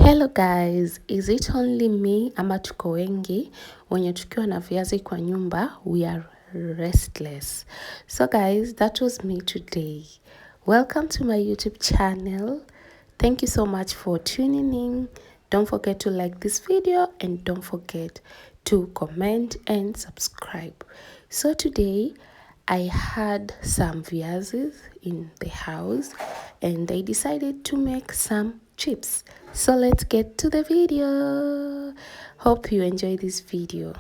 Hello guys, is it only me ama tuko wengi wenye tukiwa na viazi kwa nyumba we are restless? So guys, that was me today. Welcome to my YouTube channel. Thank you so much for tuning in. Don't forget to like this video and don't forget to comment and subscribe. So today I had some viazis in the house and I decided to make some chips. So let's get to the video. Hope you enjoy this video.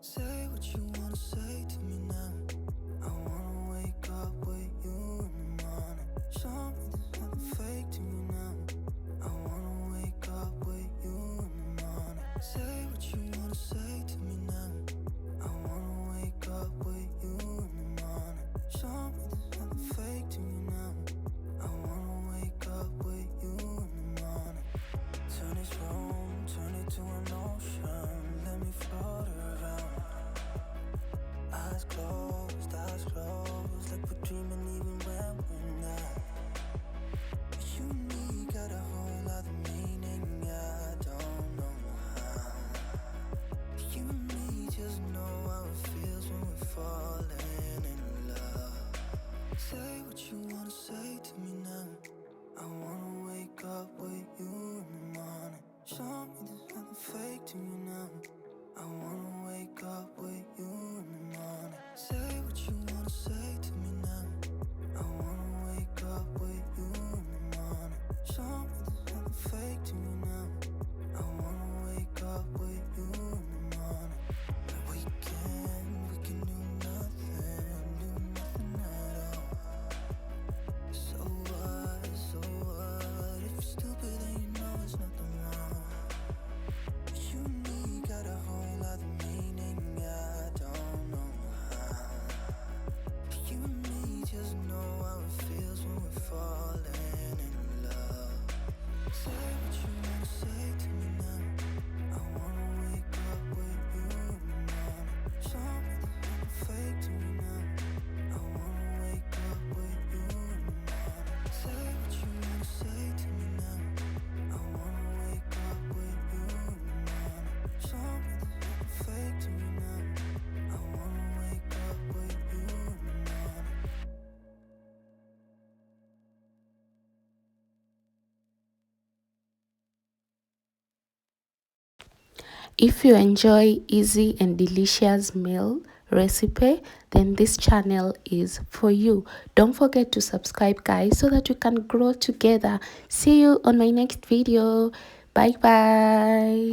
Say what you wanna say to me now. I wanna wake up with you in the morning. Show me there's nothing fake to you now. I wanna wake up with you in the morning. Say what you wanna say to me now. I wanna wake up with you in the morning. Show me there's nothing fake to you now. I wanna wake up with you in the morning. Turn this room, turn it to an ocean. Let me float around. Eyes closed, like we're dreaming even when we're not. You and me got a whole other meaning, I don't know how. You and me just know how it feels when we're falling in love. Say what you wanna say to me now. I wanna wake up with you in the morning. Show me there's nothing fake to you now. I wanna wake up with you in the morning. Say what you wanna say to me now. I wanna wake up with you in the morning. Show me there's nothing fake to you now. I wanna wake up with you in the morning. We can do nothing at all. So what? If you're stupid, then you know it's nothing wrong. You and me got a whole other meaning, I don't know how. You and me just know how it feels when we're falling in love. Say what you wanna say to me now. I wanna wake up with you in the morning. Show me there's nothing fake to me now. I wanna wake up with you in the morning. Say what you wanna say to me now. I wanna wake up with you in the morning. Show me there's nothing fake to me now. I wanna wake up with you in the morning. If you enjoy easy and delicious meal recipe, then this channel is for you. Don't forget to subscribe, guys, so that we can grow together. See you on my next video. Bye bye.